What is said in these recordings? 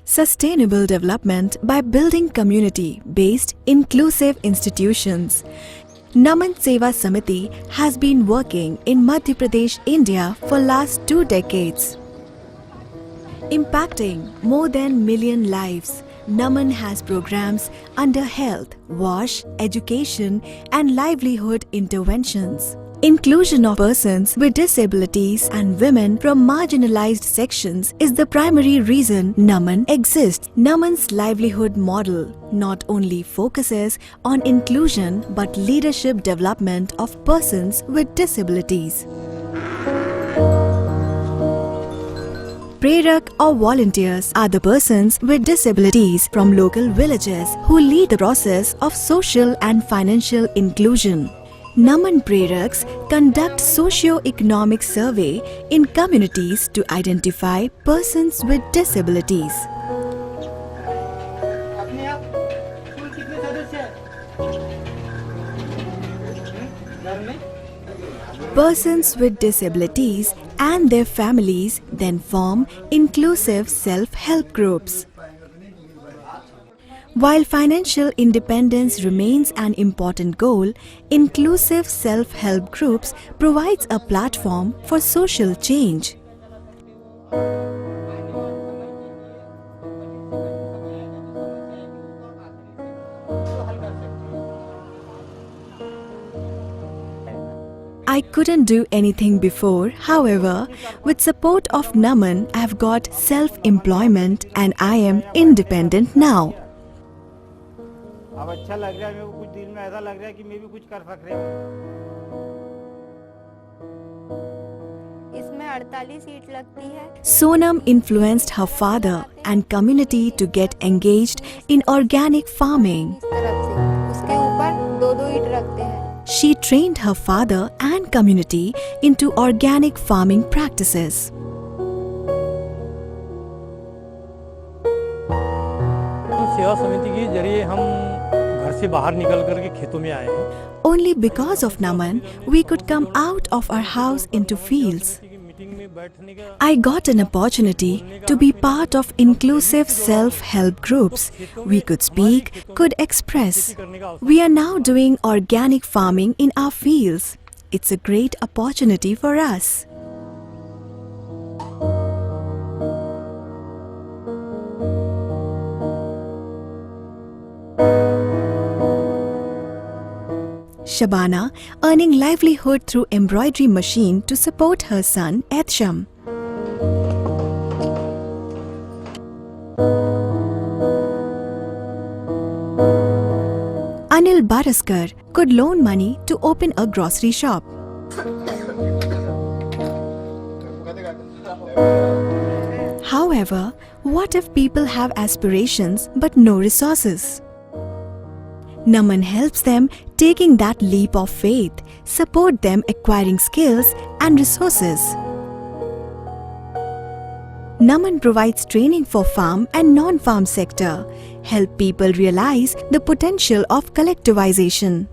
Sustainable development by building community-based inclusive institutions. Naman Seva Samiti has been working in Madhya Pradesh, India for last 2 decades. Impacting more than million lives, Naman has programs under health, wash, education and livelihood interventions. Inclusion of persons with disabilities and women from marginalized sections is the primary reason Naman exists. Naman's livelihood model not only focuses on inclusion but leadership development of persons with disabilities. Prerak or volunteers are the persons with disabilities from local villages who lead the process of social and financial inclusion. Naman Preraks conduct socio-economic survey in communities to identify persons with disabilities. Persons with disabilities and their families then form inclusive self-help groups. While financial independence remains an important goal, inclusive self-help groups provides a platform for social change. I couldn't do anything before, however, with support of Naman, I have got self-employment and I am independent now. अब अच्छा लग रहा है, मेरे को कुछ दिल में ऐसा लग रहा है कि मैं भी कुछ कर सक रहा हूँ। इसमें 48 सीट लगती है। Sonam influenced her father and community to get engaged in organic farming. इस तरफ से उसके ऊपर 2-2 ईंट रखते हैं। She trained her father and community into organic farming practices. सेवा समिति के जरिए हम घर से बाहर निकल करके खेतों में आए हैं। Only because of Naman, we could come out of our house into fields. I got an opportunity to be part of inclusive self-help groups. We could speak, could express. We are now doing organic farming in our fields. It's a great opportunity for us. Shabana earning livelihood through embroidery machine to support her son Etsham. Anil Baraskar could loan money to open a grocery shop. However, what if people have aspirations but no resources? Naman helps them taking that leap of faith, support them acquiring skills and resources. Naman provides training for farm and non-farm sector, help people realize the potential of collectivization.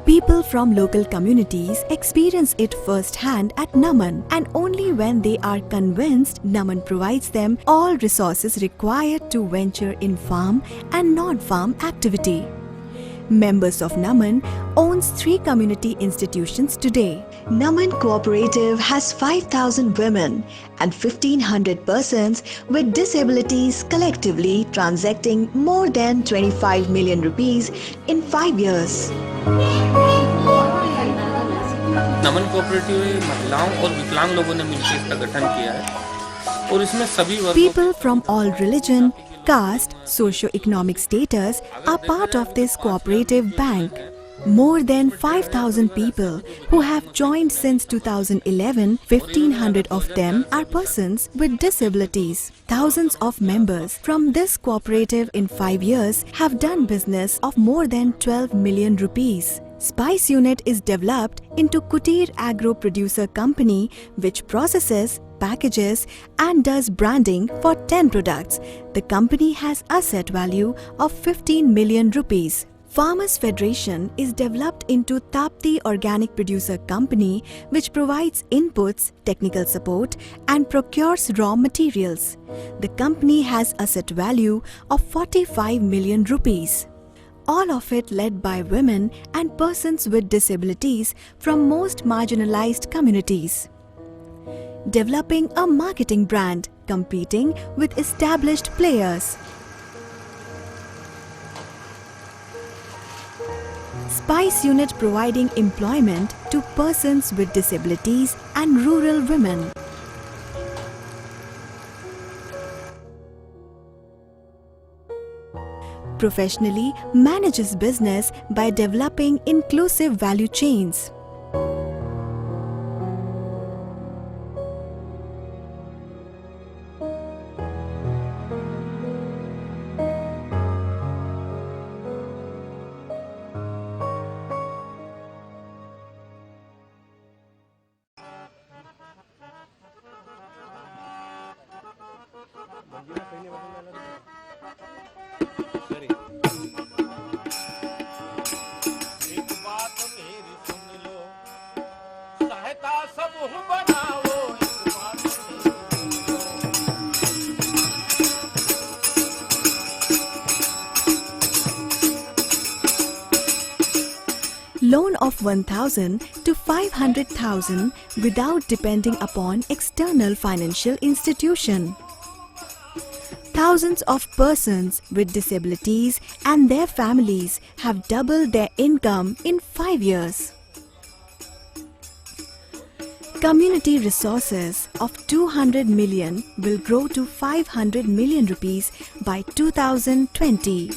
People from local communities experience it firsthand at Naman, and only when they are convinced, Naman provides them all resources required to venture in farm and non-farm activity. Members of Naman owns 3 community institutions today. Naman Cooperative has 5,000 women and 1,500 persons with disabilities collectively transacting more than 25 million rupees in 5 years. Naman cooperative महिलाओं और विकलांग लोगों ने मिलकर इसका गठन किया है और इसमें सभी वर्गों People from all religion, caste, socio-economic status are part of this cooperative bank. More than 5,000 people who have joined since 2011, 1,500 of them are persons with disabilities. Thousands of members from this cooperative in 5 years have done business of more than 12 million rupees. Spice Unit is developed into Kutir Agro Producer Company, which processes, packages and does branding for 10 products. The company has asset value of 15 million rupees. Farmers Federation is developed into Tapti Organic Producer Company, which provides inputs, technical support and procures raw materials. The company has asset value of 45 million rupees. All of it led by women and persons with disabilities from most marginalized communities. Developing a marketing brand, competing with established players. Spice Unit providing employment to persons with disabilities and rural women. Professionally manages business by developing inclusive value chains. एक बात मेरी सुन लो, सहायता समूह बनाओ, एक बात Loan of 1,000 to 500,000 without depending upon external financial institution. Thousands of persons with disabilities and their families have doubled their income in 5 years. Community resources of 200 million will grow to 500 million rupees by 2020.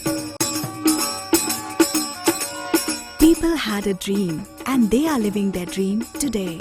People had a dream and they are living their dream today.